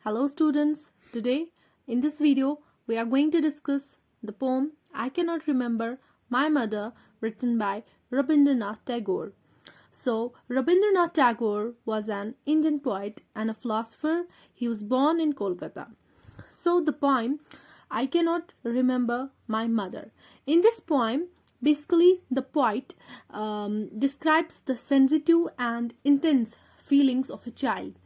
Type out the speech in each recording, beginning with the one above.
Hello students, today in this video we are going to discuss the poem I Cannot Remember My Mother written by Rabindranath Tagore. So Rabindranath Tagore was an Indian poet and a philosopher. He was born in Kolkata. So the poem I Cannot Remember My Mother. In this poem, basically the poet describes the sensitive and intense feelings of a child.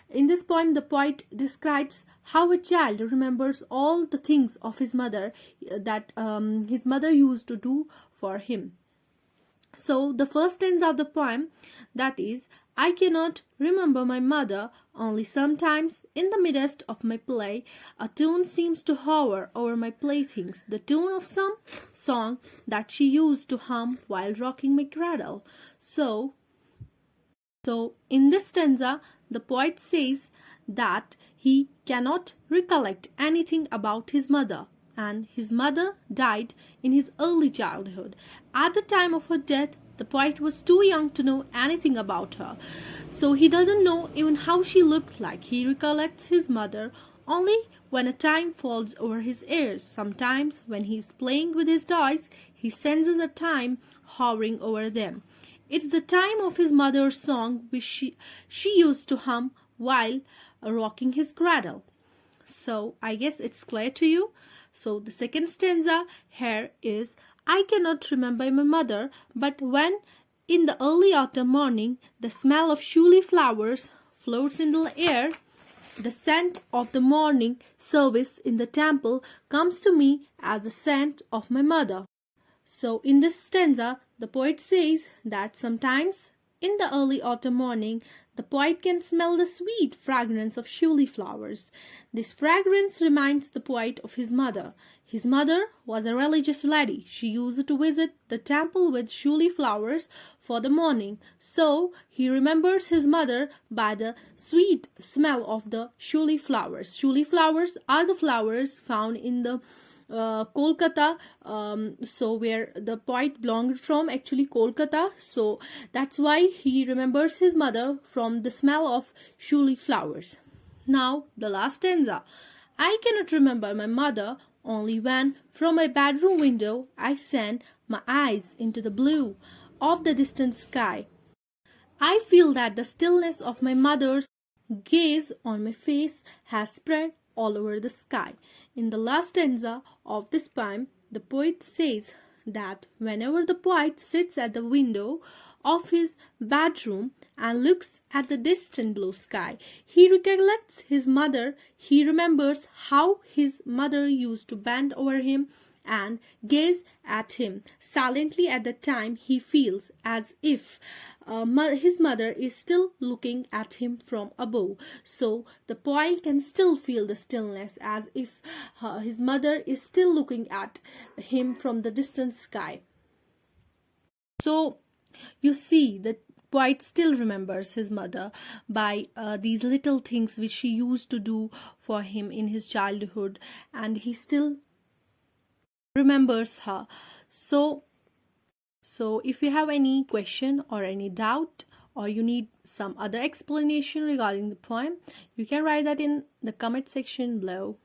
In this poem, the poet describes how a child remembers all the things of his mother that his mother used to do for him. So the first stanza of the poem, that is, I cannot remember my mother, only sometimes in the midst of my play, a tune seems to hover over my playthings, the tune of some song that she used to hum while rocking my cradle. So in this stanza, the poet says that he cannot recollect anything about his mother, and his mother died in his early childhood. At the time of her death, the poet was too young to know anything about her, so he doesn't know even how she looked like. He recollects his mother only when a time falls over his ears. Sometimes when he is playing with his toys, he senses a time hovering over them. It's the time of his mother's song which she used to hum while rocking his cradle. So I guess it's clear to you. So the second stanza here is, I cannot remember my mother, but when in the early autumn morning the smell of showy flowers floats in the air, the scent of the morning service in the temple comes to me as the scent of my mother. So in this stanza, the poet says that sometimes in the early autumn morning, the poet can smell the sweet fragrance of showy flowers. This fragrance reminds the poet of his mother. His mother was a religious lady. She used to visit the temple with showy flowers for the morning. So he remembers his mother by the sweet smell of the showy flowers. Showy flowers are the flowers found in the Kolkata, so where the poet belonged from, actually Kolkata. So that's why he remembers his mother from the smell of showy flowers. Now the last stanza. I cannot remember my mother, only when from my bedroom window I send my eyes into the blue of the distant sky. I feel that the stillness of my mother's gaze on my face has spread all over the sky. In the last stanza of this poem, the poet says that whenever the poet sits at the window of his bedroom and looks at the distant blue sky, he recollects his mother. He remembers how his mother used to bend over him and gaze at him silently. At the time, he feels as if his mother is still looking at him from above. So the poet can still feel the stillness as if his mother is still looking at him from the distant sky. So you see, the poet still remembers his mother by these little things which she used to do for him in his childhood, and he still remembers her. So if you have any question or any doubt, or you need some other explanation regarding the poem, you can write that in the comment section below.